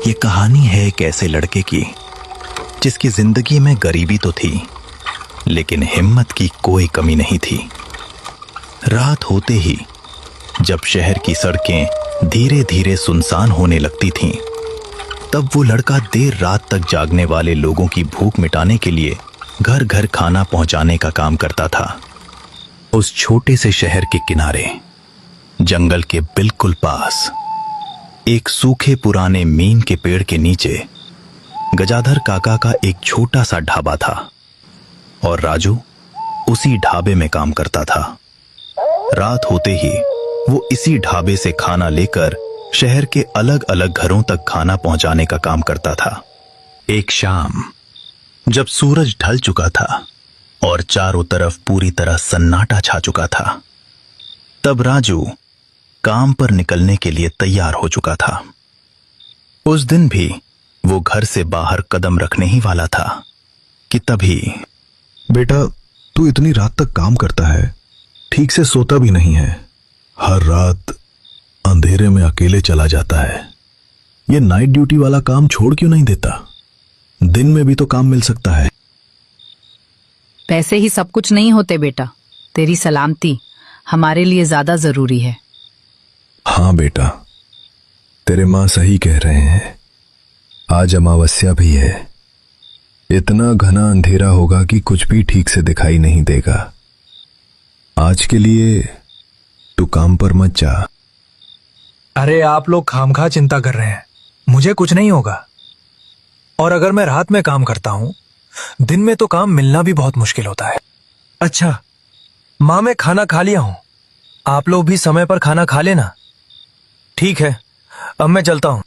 ये कहानी है एक ऐसे लड़के की जिसकी जिंदगी में गरीबी तो थी, लेकिन हिम्मत की कोई कमी नहीं थी। रात होते ही जब शहर की सड़कें धीरे धीरे सुनसान होने लगती थीं, तब वो लड़का देर रात तक जागने वाले लोगों की भूख मिटाने के लिए घर घर खाना पहुंचाने का काम करता था। उस छोटे से शहर के किनारे, जंगल के बिल्कुल पास, एक सूखे पुराने मीन के पेड़ के नीचे गजाधर काका का एक छोटा सा ढाबा था और राजू उसी ढाबे में काम करता था। रात होते ही वो इसी ढाबे से खाना लेकर शहर के अलग अलग घरों तक खाना पहुंचाने का काम करता था। एक शाम जब सूरज ढल चुका था और चारों तरफ पूरी तरह सन्नाटा छा चुका था, तब राजू काम पर निकलने के लिए तैयार हो चुका था। उस दिन भी वो घर से बाहर कदम रखने ही वाला था कि तभी, बेटा, तू इतनी रात तक काम करता है, ठीक से सोता भी नहीं है, हर रात अंधेरे में अकेले चला जाता है। ये नाइट ड्यूटी वाला काम छोड़ क्यों नहीं देता? दिन में भी तो काम मिल सकता है। पैसे ही सब कुछ नहीं होते बेटा, तेरी सलामती हमारे लिए ज्यादा जरूरी है। हाँ बेटा, तेरे माँ सही कह रहे हैं। आज अमावस्या भी है, इतना घना अंधेरा होगा कि कुछ भी ठीक से दिखाई नहीं देगा। आज के लिए तू काम पर मत जा। अरे आप लोग खामखा चिंता कर रहे हैं, मुझे कुछ नहीं होगा। और अगर मैं रात में काम करता हूं, दिन में तो काम मिलना भी बहुत मुश्किल होता है। अच्छा माँ, मैं खाना खा लिया हूं, आप लोग भी समय पर खाना खा लेना। ठीक है, अब मैं चलता हूं।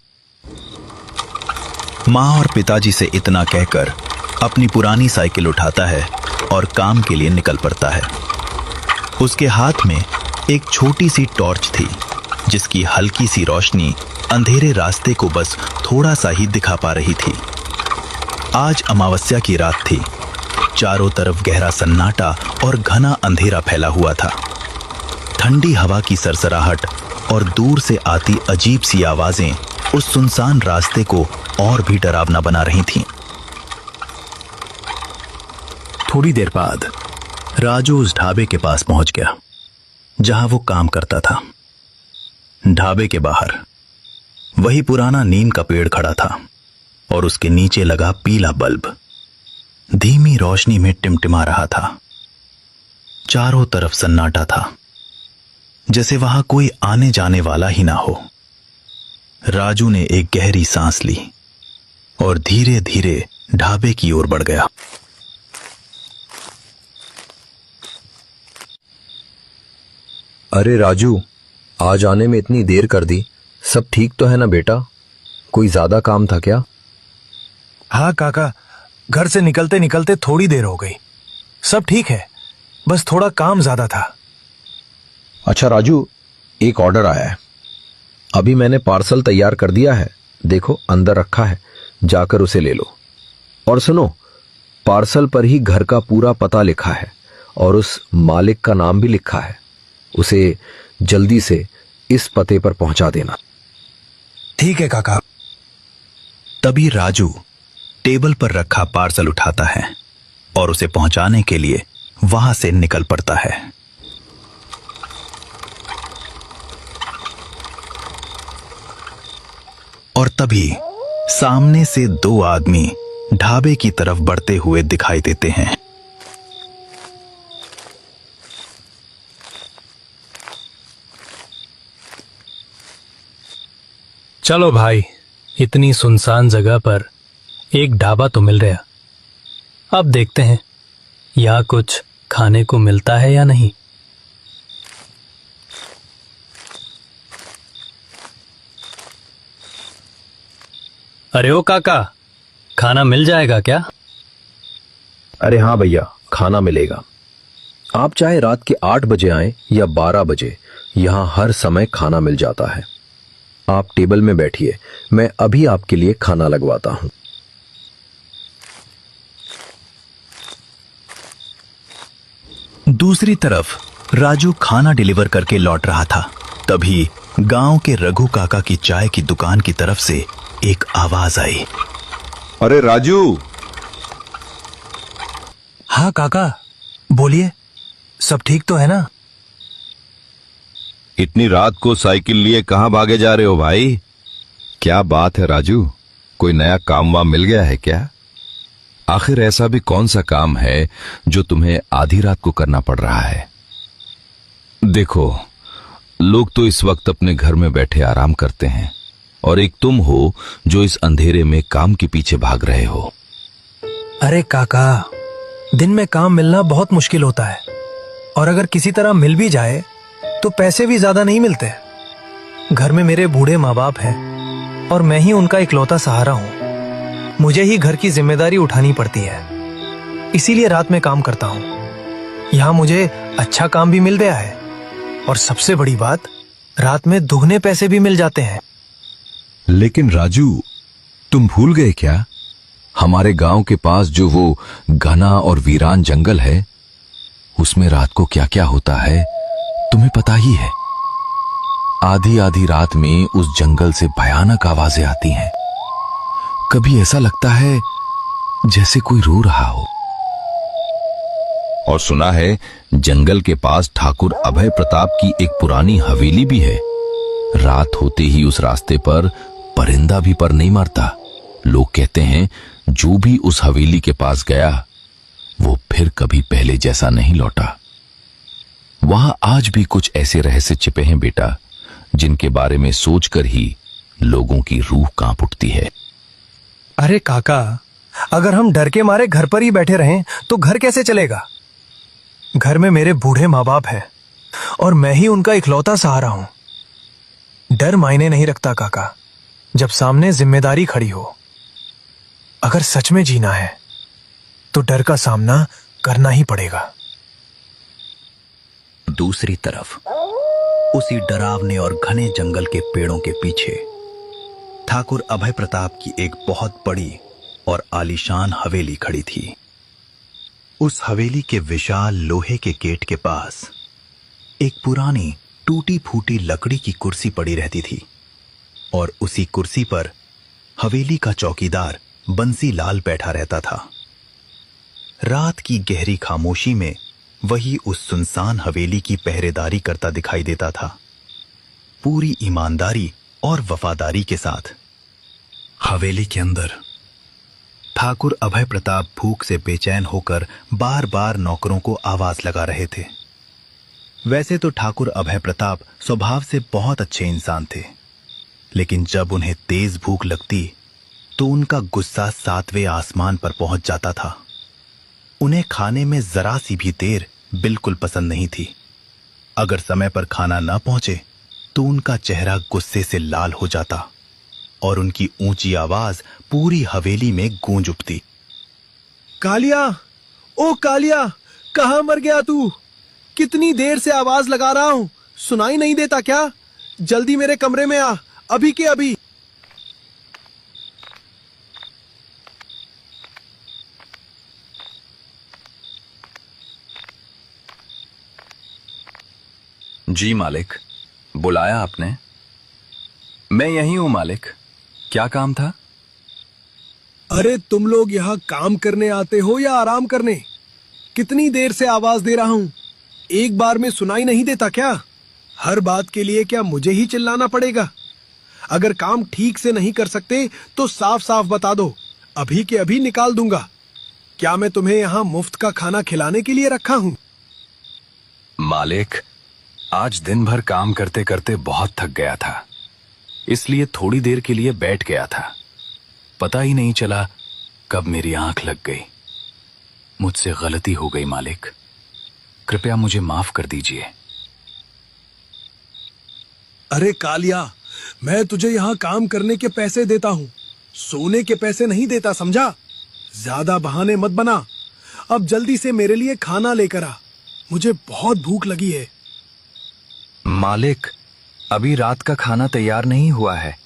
माँ और पिताजी से इतना कहकर अपनी पुरानी साइकिल उठाता है और काम के लिए निकल पड़ता है। उसके हाथ में एक छोटी सी टॉर्च थी जिसकी हल्की सी रोशनी अंधेरे रास्ते को बस थोड़ा सा ही दिखा पा रही थी। आज अमावस्या की रात थी। चारों तरफ गहरा सन्नाटा और घना अंधेरा फैला हुआ था। ठंडी हवा की सरसराहट और दूर से आती अजीब सी आवाजें उस सुनसान रास्ते को और भी डरावना बना रही थीं। थोड़ी देर बाद राजू उस ढाबे के पास पहुंच गया जहां वो काम करता था। ढाबे के बाहर वही पुराना नीम का पेड़ खड़ा था और उसके नीचे लगा पीला बल्ब धीमी रोशनी में टिमटिमा रहा था। चारों तरफ सन्नाटा था, जैसे वहां कोई आने जाने वाला ही ना हो। राजू ने एक गहरी सांस ली और धीरे धीरे ढाबे की ओर बढ़ गया। अरे राजू, आज आने में इतनी देर कर दी, सब ठीक तो है ना बेटा? कोई ज्यादा काम था क्या? हाँ काका, घर से निकलते निकलते थोड़ी देर हो गई। सब ठीक है, बस थोड़ा काम ज्यादा था। अच्छा राजू, एक ऑर्डर आया है, अभी मैंने पार्सल तैयार कर दिया है, देखो अंदर रखा है, जाकर उसे ले लो। और सुनो, पार्सल पर ही घर का पूरा पता लिखा है और उस मालिक का नाम भी लिखा है। उसे जल्दी से इस पते पर पहुंचा देना। ठीक है काका। तभी राजू टेबल पर रखा पार्सल उठाता है और उसे पहुंचाने के लिए वहां से निकल पड़ता है। और तभी सामने से दो आदमी ढाबे की तरफ बढ़ते हुए दिखाई देते हैं। चलो भाई, इतनी सुनसान जगह पर एक ढाबा तो मिल गया। अब देखते हैं यहाँ कुछ खाने को मिलता है या नहीं। अरे ओ काका, खाना मिल जाएगा क्या? अरे हाँ भैया, खाना मिलेगा। आप चाहे रात के 8 बजे आए या 12 बजे, यहाँ हर समय खाना मिल जाता है। आप टेबल में बैठिए, मैं अभी आपके लिए खाना लगवाता हूं। दूसरी तरफ राजू खाना डिलीवर करके लौट रहा था। तभी गांव के रघु काका की चाय की दुकान की तरफ से एक आवाज आई। अरे राजू, हाँ काका, बोलिए, सब ठीक तो है ना? इतनी रात को साइकिल लिए कहां भागे जा रहे हो भाई? क्या बात है राजू, कोई नया काम वाम मिल गया है क्या? आखिर ऐसा भी कौन सा काम है जो तुम्हें आधी रात को करना पड़ रहा है? देखो, लोग तो इस वक्त अपने घर में बैठे आराम करते हैं, और एक तुम हो जो इस अंधेरे में काम के पीछे भाग रहे हो। अरे काका, दिन में काम मिलना बहुत मुश्किल होता है, और अगर किसी तरह मिल भी जाए तो पैसे भी ज्यादा नहीं मिलते। घर में मेरे बूढ़े माँ बाप हैं और मैं ही उनका इकलौता सहारा हूँ। मुझे ही घर की जिम्मेदारी उठानी पड़ती है, इसीलिए रात में काम करता हूँ। यहाँ मुझे अच्छा काम भी मिल गया है, और सबसे बड़ी बात, रात में दुगने पैसे भी मिल जाते हैं। लेकिन राजू, तुम भूल गए क्या? हमारे गांव के पास जो वो घना और वीरान जंगल है, उसमें रात को क्या क्या होता है तुम्हें पता ही है। आधी आधी रात में उस जंगल से भयानक आवाजें आती हैं। कभी ऐसा लगता है जैसे कोई रो रहा हो। और सुना है जंगल के पास ठाकुर अभय प्रताप की एक पुरानी हवेली भी है। रात होते ही उस रास्ते पर परिंदा भी पर नहीं मरता। लोग कहते हैं जो भी उस हवेली के पास गया वो फिर कभी पहले जैसा नहीं लौटा। वहां आज भी कुछ ऐसे रहस्य छिपे हैं बेटा, जिनके बारे में सोचकर ही लोगों की रूह कांप उठती है। अरे काका, अगर हम डर के मारे घर पर ही बैठे रहें तो घर कैसे चलेगा? घर में मेरे बूढ़े माँ बाप हैं और मैं ही उनका इकलौता सहारा हूं। डर मायने नहीं रखता काका, जब सामने जिम्मेदारी खड़ी हो। अगर सच में जीना है तो डर का सामना करना ही पड़ेगा। दूसरी तरफ उसी डरावने और घने जंगल के पेड़ों के पीछे ठाकुर अभय प्रताप की एक बहुत बड़ी और आलीशान हवेली खड़ी थी। उस हवेली के विशाल लोहे के गेट के पास एक पुरानी टूटी फूटी लकड़ी की कुर्सी पड़ी रहती थी, और उसी कुर्सी पर हवेली का चौकीदार बंसी लाल बैठा रहता था। रात की गहरी खामोशी में वही उस सुनसान हवेली की पहरेदारी करता दिखाई देता था, पूरी ईमानदारी और वफादारी के साथ। हवेली के अंदर ठाकुर अभय प्रताप भूख से बेचैन होकर बार बार नौकरों को आवाज लगा रहे थे। वैसे तो ठाकुर अभय प्रताप स्वभाव से बहुत अच्छे इंसान थे, लेकिन जब उन्हें तेज भूख लगती तो उनका गुस्सा 7वें आसमान पर पहुंच जाता था। उन्हें खाने में जरा सी भी देर बिल्कुल पसंद नहीं थी। अगर समय पर खाना न पहुंचे तो उनका चेहरा गुस्से से लाल हो जाता और उनकी ऊंची आवाज पूरी हवेली में गूंज उठती। कालिया, ओ कालिया, कहां मर गया तू? कितनी देर से आवाज लगा रहा हूं, सुनाई नहीं देता क्या? जल्दी मेरे कमरे में आ, अभी के अभी। जी मालिक, बुलाया आपने? मैं यही हूं मालिक, क्या काम था? अरे तुम लोग यहाँ काम करने आते हो या आराम करने? कितनी देर से आवाज दे रहा हूं, एक बार में सुनाई नहीं देता क्या? हर बात के लिए क्या मुझे ही चिल्लाना पड़ेगा? अगर काम ठीक से नहीं कर सकते तो साफ साफ बता दो, अभी के अभी निकाल दूंगा। क्या मैं तुम्हें यहाँ मुफ्त का खाना खिलाने के लिए रखा हूं? मालिक, आज दिन भर काम करते करते बहुत थक गया था, इसलिए थोड़ी देर के लिए बैठ गया था। पता ही नहीं चला कब मेरी आंख लग गई। मुझसे गलती हो गई मालिक, कृपया मुझे माफ कर दीजिए। अरे कालिया, मैं तुझे यहाँ काम करने के पैसे देता हूँ, सोने के पैसे नहीं देता, समझा? ज्यादा बहाने मत बना। अब जल्दी से मेरे लिए खाना लेकर आ, मुझे बहुत भूख लगी है। मालिक, अभी रात का खाना तैयार नहीं हुआ है,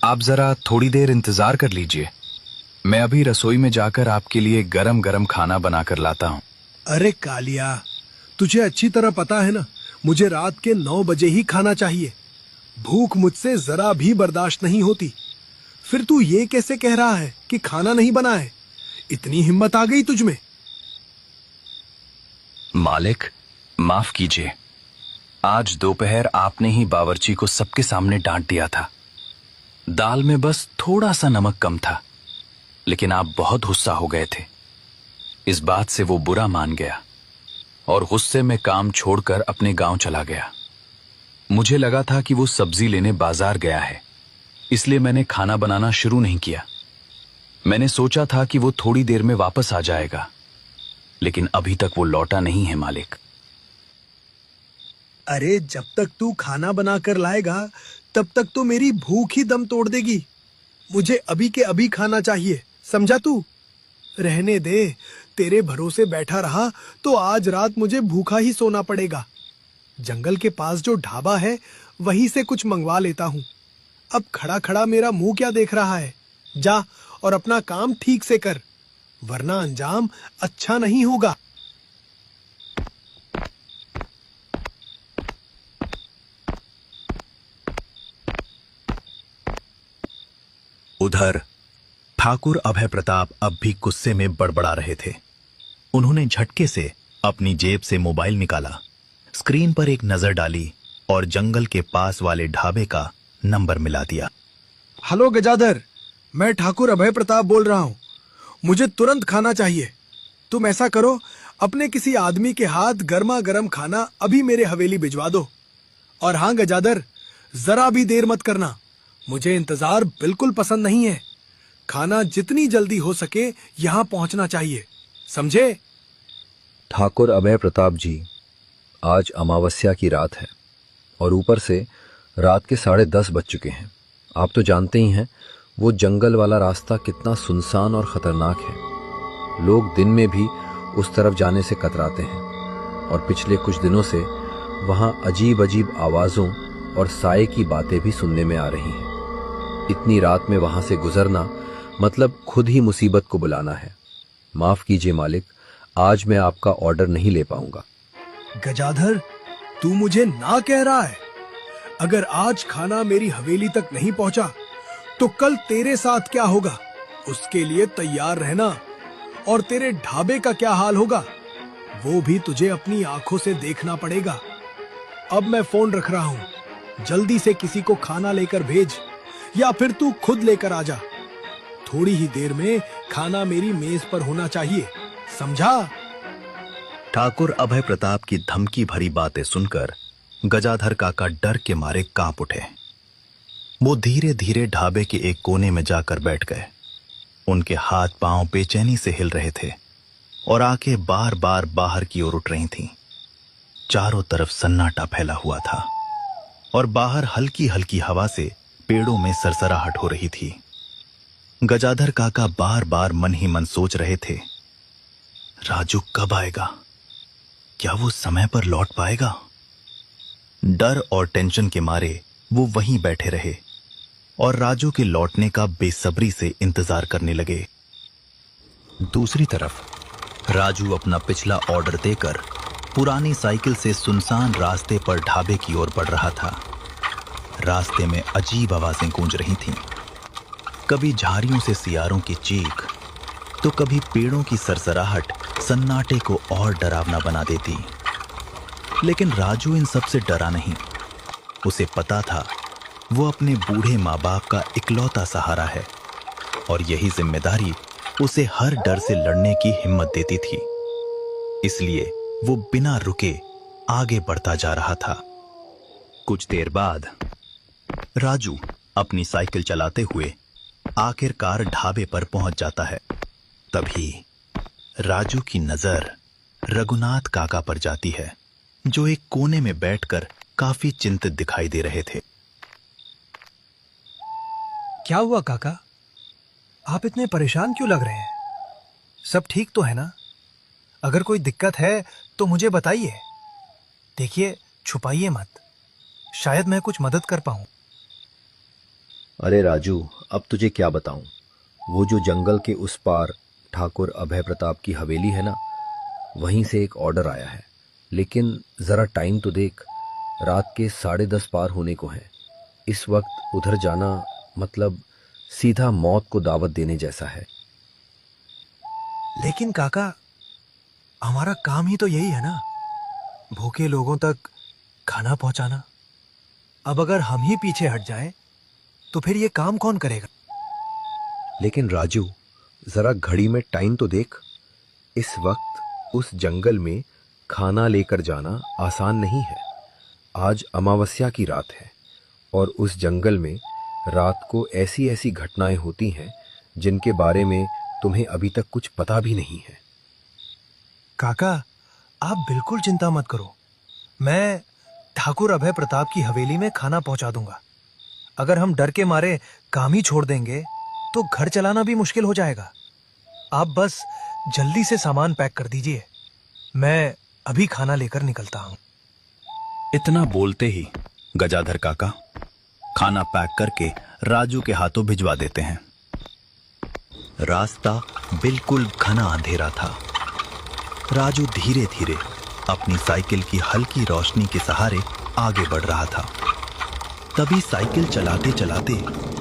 आप जरा थोड़ी देर इंतजार कर लीजिए। मैं अभी रसोई में जाकर आपके लिए गरम गरम खाना बनाकर लाता हूँ। अरे कालिया, तुझे अच्छी तरह पता है ना, मुझे रात के 9 बजे ही खाना चाहिए। भूख मुझसे जरा भी बर्दाश्त नहीं होती। फिर तू ये कैसे कह रहा है कि खाना नहीं बना है? इतनी हिम्मत आ गई तुझ में? मालिक, माफ कीजिए। आज दोपहर आपने ही बावर्ची को सबके सामने डांट दिया था। दाल में बस थोड़ा सा नमक कम था, लेकिन आप बहुत गुस्सा हो गए थे। इस बात से वो बुरा मान गया और गुस्से में काम छोड़कर अपने गांव चला गया। मुझे लगा था कि वो सब्जी लेने बाजार गया है, इसलिए मैंने खाना बनाना शुरू नहीं किया। मैंने सोचा था कि वो थोड़ी देर में वापस आ जाएगा, लेकिन अभी तक वो लौटा नहीं है मालिक। अरे जब तक तू खाना बनाकर लाएगा तब तक तो मेरी भूख ही दम तोड़ देगी। मुझे अभी के अभी खाना चाहिए, समझा तू? रहने दे, तेरे भरोसे बैठा रहा तो आज रात मुझे भूखा ही सोना पड़ेगा। जंगल के पास जो ढाबा है वहीं से कुछ मंगवा लेता हूँ। अब खड़ा खड़ा मेरा मुंह क्या देख रहा है? जा और अपना काम ठीक से कर, वरना अंजाम अच्छा नहीं होगा। उधर ठाकुर अभय प्रताप अब भी गुस्से में बड़बड़ा रहे थे। उन्होंने झटके से अपनी जेब से मोबाइल निकाला, स्क्रीन पर एक नजर डाली और जंगल के पास वाले ढाबे का नंबर मिला दिया। हेलो गजाधर, मैं ठाकुर अभय प्रताप बोल रहा हूँ। मुझे तुरंत खाना चाहिए। तुम ऐसा करो, अपने किसी आदमी के हाथ गर्मा गर्म खाना अभी मेरे हवेली भिजवा दो। और हाँ गजाधर, जरा भी देर मत करना, मुझे इंतजार बिल्कुल पसंद नहीं है। खाना जितनी जल्दी हो सके यहाँ पहुंचना चाहिए, समझे? ठाकुर अभय प्रताप जी, आज अमावस्या की रात है और ऊपर से रात के 10:30 बज चुके हैं। आप तो जानते ही हैं वो जंगल वाला रास्ता कितना सुनसान और खतरनाक है। लोग दिन में भी उस तरफ जाने से कतराते हैं और पिछले कुछ दिनों से वहां अजीब अजीब आवाजों और साए की बातें भी सुनने में आ रही हैं। इतनी रात में वहां से गुजरना मतलब खुद ही मुसीबत को बुलाना है। माफ कीजिए मालिक, आज मैं आपका ऑर्डर नहीं ले पाऊंगा। गजाधर, तू मुझे ना कह रहा है? अगर आज खाना मेरी हवेली तक नहीं पहुंचा तो कल तेरे साथ क्या होगा, उसके लिए तैयार रहना। और तेरे ढाबे का क्या हाल होगा, वो भी तुझे अपनी आंखों से देखना पड़ेगा। अब मैं फोन रख रहा हूं, जल्दी से किसी को खाना लेकर भेज, या फिर तू खुद लेकर आ जा। थोड़ी ही देर में खाना मेरी मेज पर होना चाहिए, समझा? ठाकुर अभय प्रताप की धमकी भरी बातें सुनकर गजाधर काका डर के मारे कांप उठे। वो धीरे धीरे ढाबे के एक कोने में जाकर बैठ गए। उनके हाथ पांव बेचैनी से हिल रहे थे और आंखें बार बार बाहर की ओर उठ रही थीं। चारों तरफ सन्नाटा फैला हुआ था और बाहर हल्की हल्की हवा से पेड़ों में सरसराहट हो रही थी। गजाधर काका बार बार मन ही मन सोच रहे थे, राजू कब आएगा? क्या वो समय पर लौट पाएगा? डर और टेंशन के मारे वो वहीं बैठे रहे और राजू के लौटने का बेसब्री से इंतजार करने लगे। दूसरी तरफ राजू अपना पिछला ऑर्डर देकर पुरानी साइकिल से सुनसान रास्ते पर ढाबे की ओर बढ़ रहा था। रास्ते में अजीब आवाजें गूंज रही थीं। कभी झाड़ियों से सियारों की चीख, तो कभी पेड़ों की सरसराहट सन्नाटे को और डरावना बना देती। लेकिन राजू इन सब से डरा नहीं। उसे पता था वो अपने बूढ़े माँ बाप का इकलौता सहारा है और यही जिम्मेदारी उसे हर डर से लड़ने की हिम्मत देती थी। इसलिए वो बिना रुके आगे बढ़ता जा रहा था। कुछ देर बाद राजू अपनी साइकिल चलाते हुए आखिरकार ढाबे पर पहुंच जाता है। तभी राजू की नजर रघुनाथ काका पर जाती है, जो एक कोने में बैठकर काफी चिंतित दिखाई दे रहे थे। क्या हुआ काका? आप इतने परेशान क्यों लग रहे हैं? सब ठीक तो है ना? अगर कोई दिक्कत है तो मुझे बताइए। देखिए, छुपाइए मत, शायद मैं कुछ मदद कर पाऊं। अरे राजू, अब तुझे क्या बताऊं? वो जो जंगल के उस पार ठाकुर अभय प्रताप की हवेली है ना, वहीं से एक ऑर्डर आया है। लेकिन जरा टाइम तो देख, रात के 10:30 पार होने को है। इस वक्त उधर जाना मतलब सीधा मौत को दावत देने जैसा है। लेकिन काका, हमारा काम ही तो यही है ना, भूखे लोगों तक खाना पहुंचाना। अब अगर हम ही पीछे हट जाएं, तो फिर ये काम कौन करेगा? लेकिन राजू, जरा घड़ी में टाइम तो देख। इस वक्त उस जंगल में खाना लेकर जाना आसान नहीं है। आज अमावस्या की रात है और उस जंगल में रात को ऐसी ऐसी घटनाएं होती हैं जिनके बारे में तुम्हें अभी तक कुछ पता भी नहीं है। काका, आप बिल्कुल चिंता मत करो। मैं ठाकुर अभय प्रताप की हवेली में खाना पहुंचा दूंगा। अगर हम डर के मारे काम ही छोड़ देंगे तो घर चलाना भी मुश्किल हो जाएगा। आप बस जल्दी से सामान पैक कर दीजिए, मैं अभी खाना लेकर निकलता हूं। इतना बोलते ही गजाधर काका खाना पैक करके राजू के हाथों भिजवा देते हैं। रास्ता बिल्कुल घना अंधेरा था। राजू धीरे धीरे अपनी साइकिल की हल्की रोशनी के सहारे आगे बढ़ रहा था। तभी साइकिल चलाते चलाते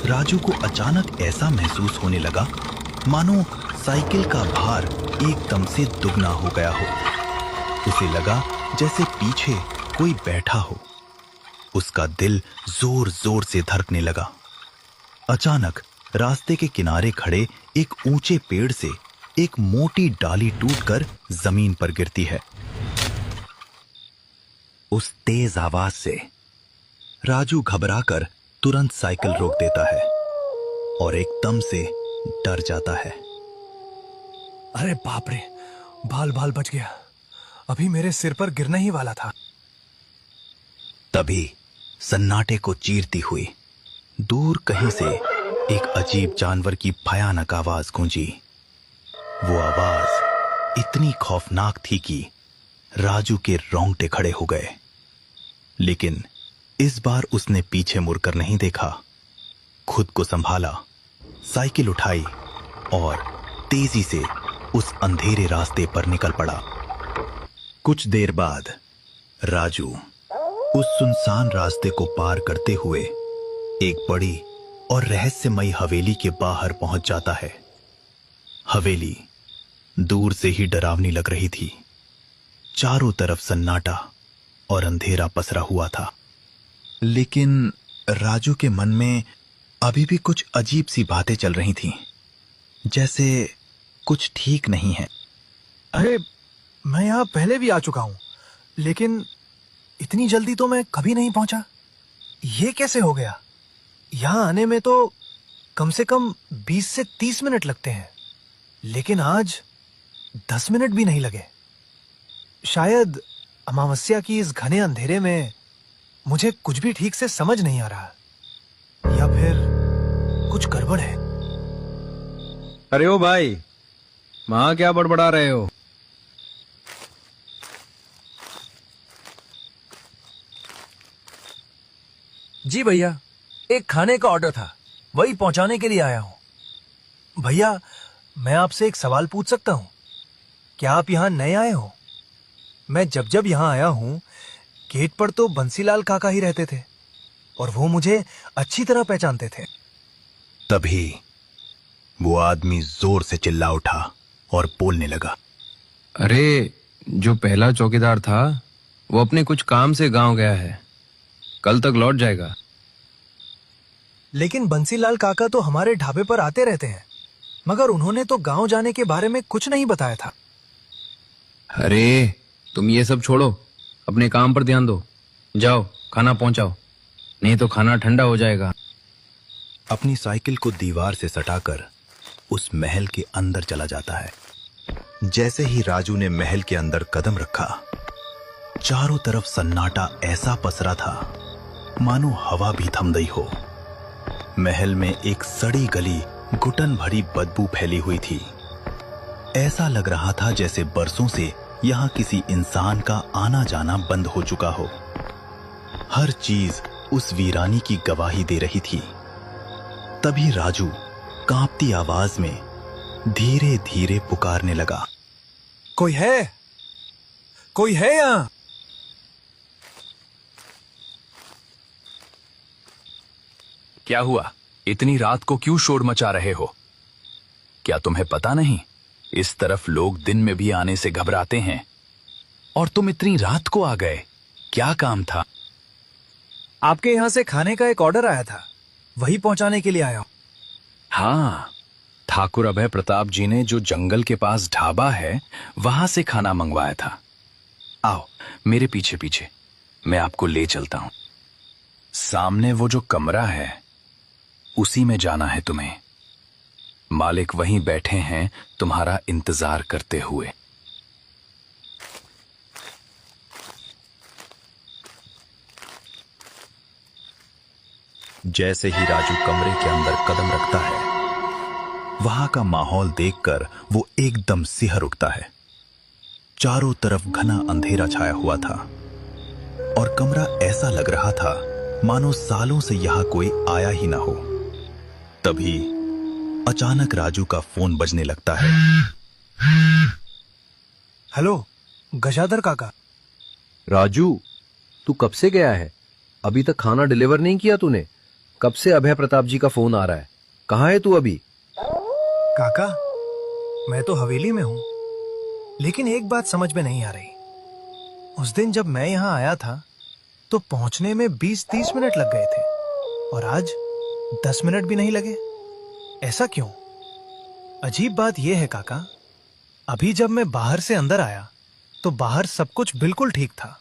राजू को अचानक ऐसा महसूस होने लगा मानो साइकिल का भार एकदम से दुगना हो गया हो। उसे लगा जैसे पीछे कोई बैठा हो। उसका दिल जोर जोर से धड़कने लगा। अचानक रास्ते के किनारे खड़े एक ऊंचे पेड़ से एक मोटी डाली टूटकर जमीन पर गिरती है। उस तेज आवाज से राजू घबराकर तुरंत साइकिल रोक देता है और एकदम से डर जाता है। अरे बाप रे, बाल बाल बच गया। अभी मेरे सिर पर गिरना ही वाला था। तभी सन्नाटे को चीरती हुई दूर कहीं से एक अजीब जानवर की भयानक आवाज गूंजी। वो आवाज इतनी खौफनाक थी कि राजू के रोंगटे खड़े हो गए। लेकिन इस बार उसने पीछे मुड़कर नहीं देखा। खुद को संभाला, साइकिल उठाई और तेजी से उस अंधेरे रास्ते पर निकल पड़ा। कुछ देर बाद राजू उस सुनसान रास्ते को पार करते हुए एक बड़ी और रहस्यमयी हवेली के बाहर पहुंच जाता है। हवेली दूर से ही डरावनी लग रही थी। चारों तरफ सन्नाटा और अंधेरा पसरा हुआ था। लेकिन राजू के मन में अभी भी कुछ अजीब सी बातें चल रही थीं, जैसे कुछ ठीक नहीं है। अरे, मैं यहां पहले भी आ चुका हूं, लेकिन इतनी जल्दी तो मैं कभी नहीं पहुंचा। ये कैसे हो गया? यहां आने में तो कम से कम 20 से 30 मिनट लगते हैं, लेकिन आज 10 मिनट भी नहीं लगे। शायद अमावस्या की इस घने अंधेरे में मुझे कुछ भी ठीक से समझ नहीं आ रहा, या फिर कुछ गड़बड़ है। अरे ओ भाई, वहां क्या बड़बड़ा रहे हो? जी भैया, एक खाने का ऑर्डर था, वही पहुंचाने के लिए आया हूं। भैया, मैं आपसे एक सवाल पूछ सकता हूं? क्या आप यहां नए आए हो? मैं जब जब यहां आया हूं, गेट पर तो बंसीलाल काका ही रहते थे और वो मुझे अच्छी तरह पहचानते थे। तभी वो आदमी जोर से चिल्ला उठा और बोलने लगा। अरे, जो पहला चौकीदार था वो अपने कुछ काम से गांव गया है, कल तक लौट जाएगा। लेकिन बंसीलाल काका तो हमारे ढाबे पर आते रहते हैं, मगर उन्होंने तो गांव जाने के बारे में कुछ नहीं बताया था। अरे, तुम ये सब छोड़ो, अपने काम पर ध्यान दो। जाओ, खाना पहुंचाओ, नहीं तो खाना ठंडा हो जाएगा। अपनी साइकिल को दीवार से सटाकर उस महल के अंदर चला जाता है। जैसे ही राजू ने महल के अंदर कदम रखा, चारों तरफ सन्नाटा ऐसा पसरा था मानो हवा भी थम गई हो। महल में एक सड़ी गली घुटन भरी बदबू फैली हुई थी। ऐसा लग रहा था जैसे बरसों से यहां किसी इंसान का आना जाना बंद हो चुका हो। हर चीज उस वीरानी की गवाही दे रही थी। तभी राजू कांपती आवाज में धीरे धीरे पुकारने लगा, कोई है? कोई है यहां? क्या हुआ? इतनी रात को क्यों शोर मचा रहे हो? क्या तुम्हें पता नहीं, इस तरफ लोग दिन में भी आने से घबराते हैं, और तुम इतनी रात को आ गए। क्या काम था? आपके यहाँ से खाने का एक ऑर्डर आया था, वही पहुंचाने के लिए आया हूं। हाँ, ठाकुर अभय प्रताप जी ने जो जंगल के पास ढाबा है, वहां से खाना मंगवाया था। आओ मेरे पीछे पीछे, मैं आपको ले चलता हूं। सामने वो जो कमरा है, उसी में जाना है तुम्हें। मालिक वहीं बैठे हैं तुम्हारा इंतजार करते हुए। जैसे ही राजू कमरे के अंदर कदम रखता है, वहां का माहौल देखकर वो एकदम सिहर उठता है। चारों तरफ घना अंधेरा छाया हुआ था और कमरा ऐसा लग रहा था मानो सालों से यहां कोई आया ही ना हो। तभी अचानक राजू का फोन बजने लगता है। हेलो, गजाधर काका। राजू, तू कब से गया है? अभी तक खाना डिलीवर नहीं किया तूने? कब से अभय प्रताप जी का फोन आ रहा है? कहाँ है तू अभी? काका, मैं तो हवेली में हूं, लेकिन एक बात समझ में नहीं आ रही। उस दिन जब मैं यहां आया था तो पहुंचने में 20-30 मिनट लग गए थे, और आज 10 मिनट भी नहीं लगे। ऐसा क्यों? अजीब बात यह है काका, अभी जब मैं बाहर से अंदर आया तो बाहर सब कुछ बिल्कुल ठीक था,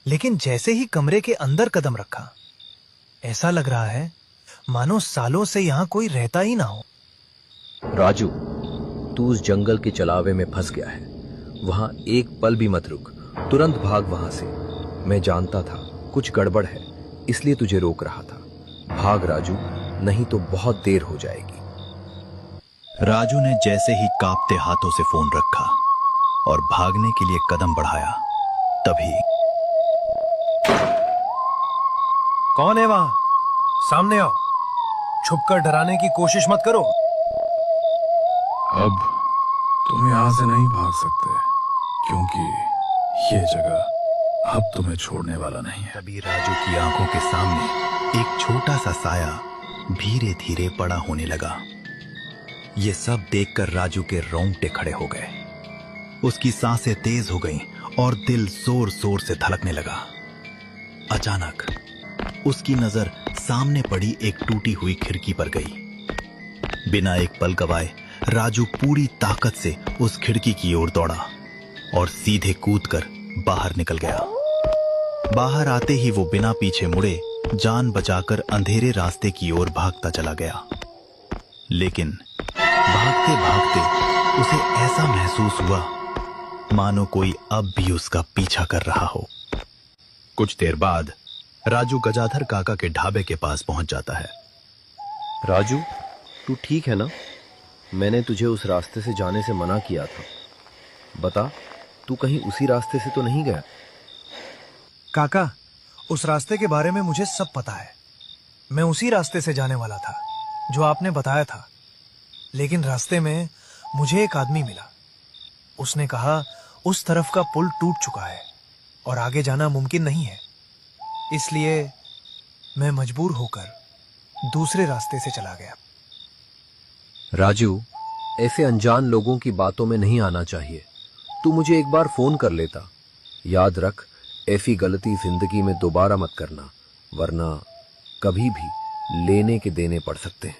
लेकिन जैसे ही कमरे के अंदर कदम रखा, ऐसा लग रहा है मानो सालों से यहां कोई रहता ही ना हो। राजू, तू उस जंगल के चलावे में फंस गया है। वहां एक पल भी मत रुक, तुरंत भाग वहां से। मैं जानता था कुछ गड़बड़ है, इसलिए तुझे रोक रहा था। भाग राजू, नहीं तो बहुत देर हो जाएगी। राजू ने जैसे ही कांपते हाथों से फोन रखा और भागने के लिए कदम बढ़ाया, तभी कौन है वहां? सामने आओ, छुपकर डराने की कोशिश मत करो। अब तुम यहां से नहीं भाग सकते, क्योंकि ये जगह अब तुम्हें छोड़ने वाला नहीं है। तभी राजू की आंखों के सामने एक छोटा सा साया धीरे धीरे बड़ा होने लगा। ये सब देखकर राजू के रोंगटे खड़े हो गए। उसकी सांसें तेज हो गईं और दिल जोर जोर से धड़कने लगा। अचानक उसकी नजर सामने पड़ी एक टूटी हुई खिड़की पर गई। बिना एक पल गवाए राजू पूरी ताकत से उस खिड़की की ओर दौड़ा और सीधे कूदकर बाहर निकल गया। बाहर आते ही वो बिना पीछे मुड़े जान बचाकर अंधेरे रास्ते की ओर भागता चला गया। लेकिन भागते भागते उसे ऐसा महसूस हुआ मानो कोई अब भी उसका पीछा कर रहा हो। कुछ देर बाद राजू गजाधर काका के ढाबे के पास पहुंच जाता है। राजू, तू ठीक है ना? मैंने तुझे उस रास्ते से जाने से मना किया था। बता, तू कहीं उसी रास्ते से तो नहीं गया? काका, उस रास्ते के बारे में मुझे सब पता है। मैं उसी रास्ते से जाने वाला था जो आपने बताया था, लेकिन रास्ते में मुझे एक आदमी मिला। उसने कहा उस तरफ का पुल टूट चुका है और आगे जाना मुमकिन नहीं है, इसलिए मैं मजबूर होकर दूसरे रास्ते से चला गया। राजू, ऐसे अनजान लोगों की बातों में नहीं आना चाहिए। तू मुझे एक बार फोन कर लेता। याद रख, ऐसी गलती जिंदगी में दोबारा मत करना, वरना कभी भी लेने के देने पड़ सकते हैं।